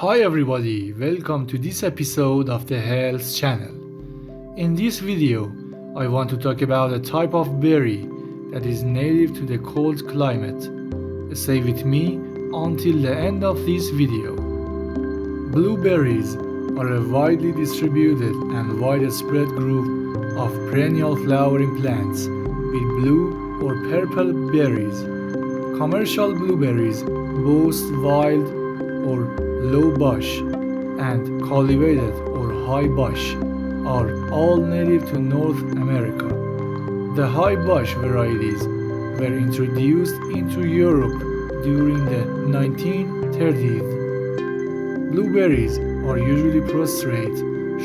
Hi everybody, welcome to this episode of the Health Channel. In this video, I want to talk about a type of berry that is native to the cold climate. Stay with me until the end of this video. Blueberries are a widely distributed and widespread group of perennial flowering plants with blue or purple berries. Commercial blueberries boast wild or low bush and cultivated or high bush are all native to North America. The high bush varieties were introduced into Europe during the 1930s. Blueberries are usually prostrate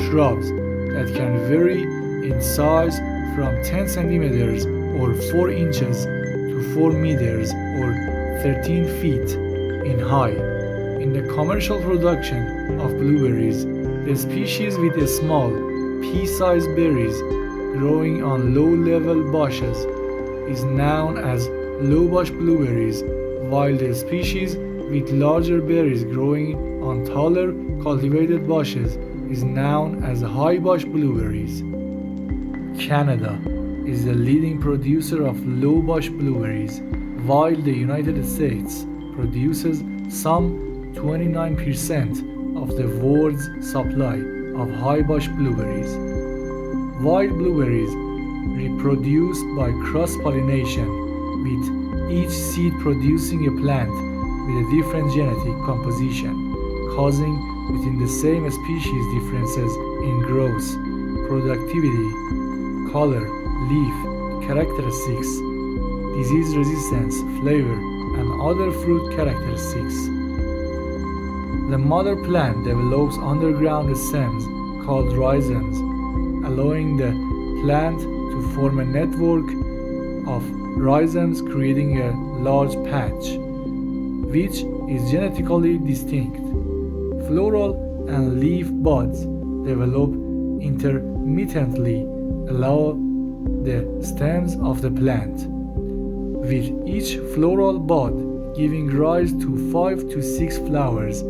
shrubs that can vary in size from 10 centimeters or 4 inches to 4 meters or 13 feet in height. In the commercial production of blueberries, the species with the small, pea-sized berries growing on low-level bushes is known as low-bush blueberries, while the species with larger berries growing on taller, cultivated bushes is known as high-bush blueberries. Canada is the leading producer of low-bush blueberries, while the United States produces some 29% of the world's supply of high-bush blueberries. Wild blueberries reproduce by cross-pollination, with each seed producing a plant with a different genetic composition, causing within the same species differences in growth, productivity, color, leaf, characteristics, disease resistance, flavor, and other fruit characteristics. The mother plant develops underground stems called rhizomes, allowing the plant to form a network of rhizomes creating a large patch, which is genetically distinct. Floral and leaf buds develop intermittently along the stems of the plant, with each floral bud giving rise to 5 to 6 flowers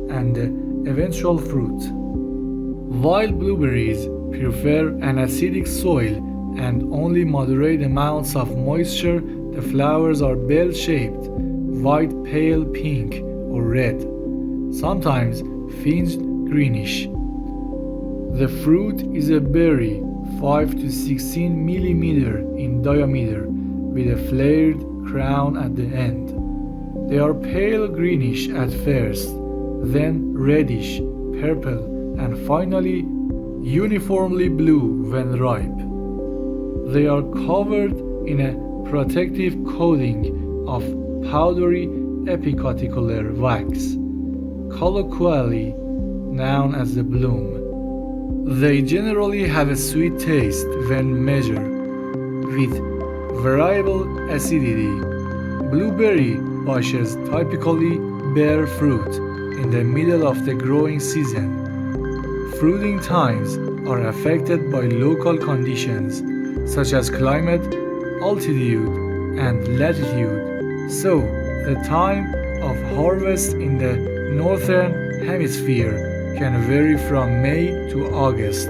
and the eventual fruit. Wild blueberries prefer an acidic soil and only moderate amounts of moisture. The flowers are bell-shaped, white, pale pink or red, sometimes fringed greenish. The fruit is a berry 5 to 16 millimeter in diameter with a flared crown at the end. They are pale greenish at first, then reddish, purple, and finally uniformly blue when ripe. They are covered in a protective coating of powdery epicuticular wax, colloquially known as the bloom. They generally have a sweet taste when measured, with variable acidity. Blueberry bushes typically bear fruit in the middle of the growing season. Fruiting times are affected by local conditions such as climate, altitude, and latitude, so the time of harvest in the northern hemisphere can vary from May to August.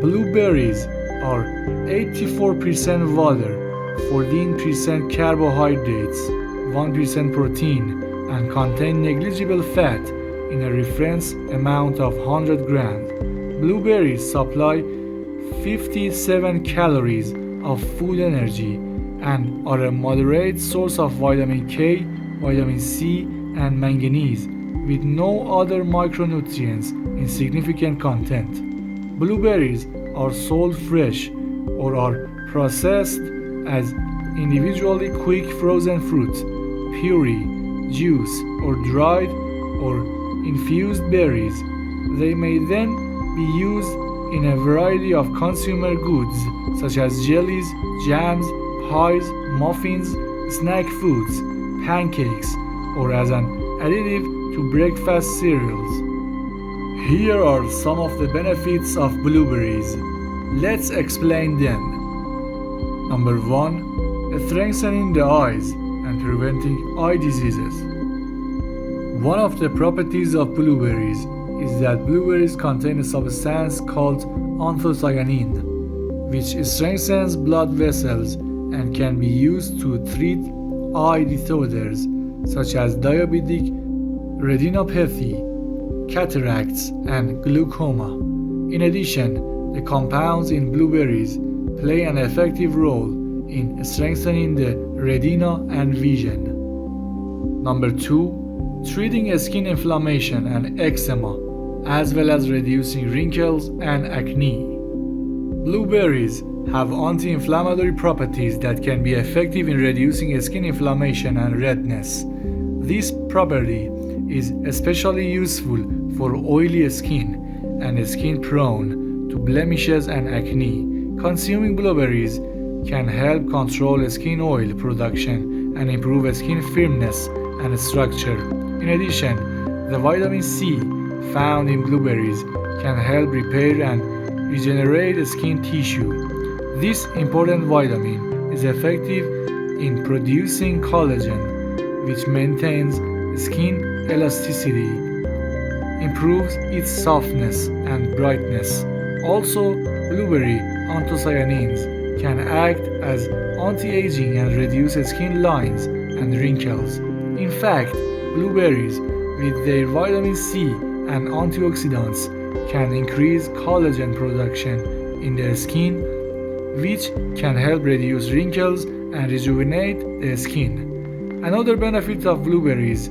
Blueberries are 84% water, 14% carbohydrates, 1% protein, and contain negligible fat in a reference amount of 100 grams. Blueberries supply 57 calories of food energy and are a moderate source of vitamin K, vitamin C, and manganese, with no other micronutrients in significant content. Blueberries are sold fresh or are processed as individually quick frozen fruit, puree, juice, or dried or infused berries. They may then be used in a variety of consumer goods such as jellies, jams, pies, muffins, snack foods, pancakes, or as an additive to breakfast cereals. Here are some of the benefits of blueberries. Let's explain them. Number 1. Strengthening the eyes and preventing eye diseases. One of the properties of blueberries is that blueberries contain a substance called anthocyanin, which strengthens blood vessels and can be used to treat eye disorders such as diabetic retinopathy, cataracts, and glaucoma. In addition, the compounds in blueberries play an effective role in strengthening the retina and vision. Number 2. Treating skin inflammation and eczema, as well as reducing wrinkles and acne. Blueberries have anti-inflammatory properties that can be effective in reducing skin inflammation and redness. This property is especially useful for oily skin and skin prone to blemishes and acne. Consuming blueberries can help control skin oil production and improve skin firmness and structure. In addition, the vitamin C found in blueberries can help repair and regenerate skin tissue. This important vitamin is effective in producing collagen, which maintains skin elasticity, improves its softness and brightness. Also, blueberry anthocyanins can act as anti-aging and reduce skin lines and wrinkles. In fact, blueberries with their vitamin C and antioxidants can increase collagen production in the skin, which can help reduce wrinkles and rejuvenate the skin. Another benefit of blueberries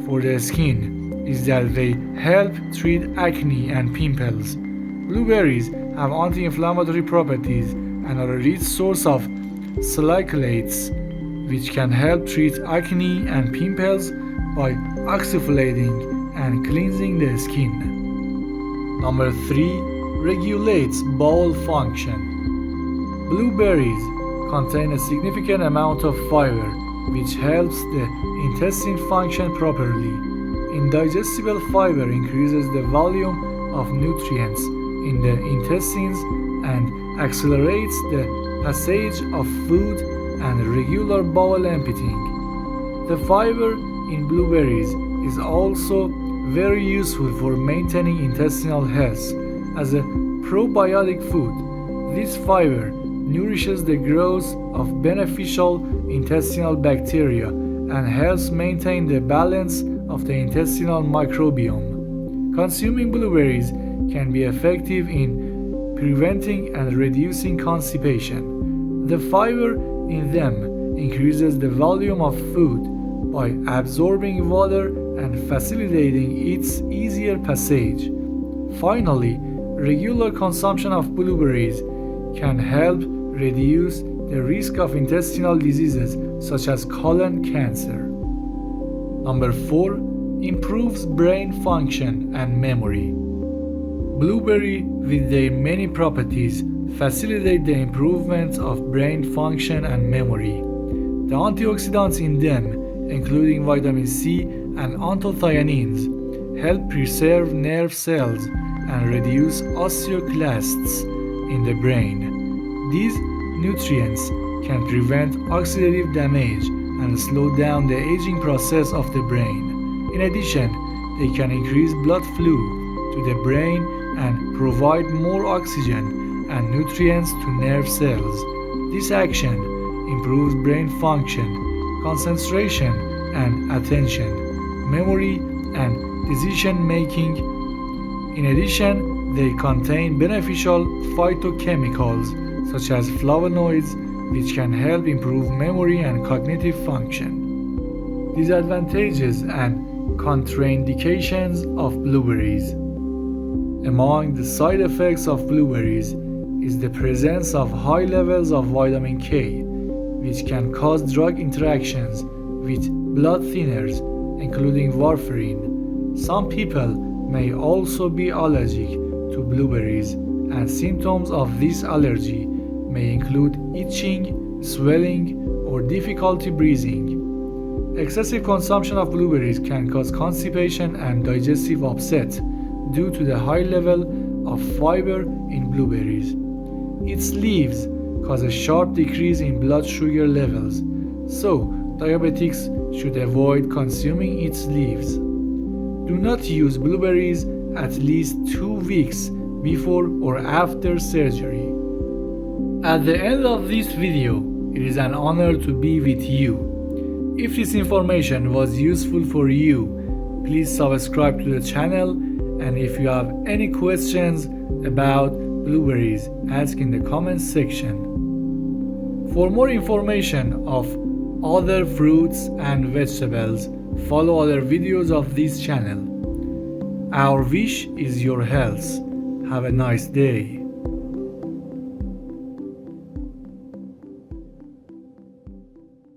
for the skin is that they help treat acne and pimples. Blueberries have anti-inflammatory properties and are a rich source of salicylates, which can help treat acne and pimples by exfoliating and cleansing the skin. Number 3. Regulates bowel function. Blueberries contain a significant amount of fiber, which helps the intestine function properly. Indigestible fiber increases the volume of nutrients in the intestines and accelerates the passage of food and regular bowel emptying. The fiber in blueberries is also very useful for maintaining intestinal health. As a probiotic food, this fiber nourishes the growth of beneficial intestinal bacteria and helps maintain the balance of the intestinal microbiome. Consuming blueberries can be effective in preventing and reducing constipation. The fiber in them increases the volume of food by absorbing water and facilitating its easier passage. Finally, regular consumption of blueberries can help reduce the risk of intestinal diseases such as colon cancer. Number 4. Improves brain function and memory. Blueberry, with their many properties, facilitate the improvement of brain function and memory. The antioxidants in them, including vitamin C and anthocyanins, help preserve nerve cells and reduce osteoclasts in the brain. These nutrients can prevent oxidative damage and slow down the aging process of the brain. In addition, they can increase blood flow to the brain and provide more oxygen and nutrients to nerve cells. This action improves brain function, concentration and attention, memory and decision making. In addition, they contain beneficial phytochemicals such as flavonoids, which can help improve memory and cognitive function. Disadvantages and contraindications of blueberries. Among the side effects of blueberries is the presence of high levels of vitamin K, which can cause drug interactions with blood thinners, including warfarin. Some people may also be allergic to blueberries, and symptoms of this allergy may include itching, swelling, or difficulty breathing. Excessive consumption of blueberries can cause constipation and digestive upset due to the high level of fiber in blueberries. Its leaves cause a sharp decrease in blood sugar levels, so diabetics should avoid consuming its leaves. Do not use blueberries at least 2 weeks before or after surgery. At the end of this video, it is an honor to be with you. If this information was useful for you, please subscribe to the channel, and if you have any questions about blueberries, ask in the comments section. For more information of other fruits and vegetables, follow other videos of this channel. Our wish is your health. Have a nice day.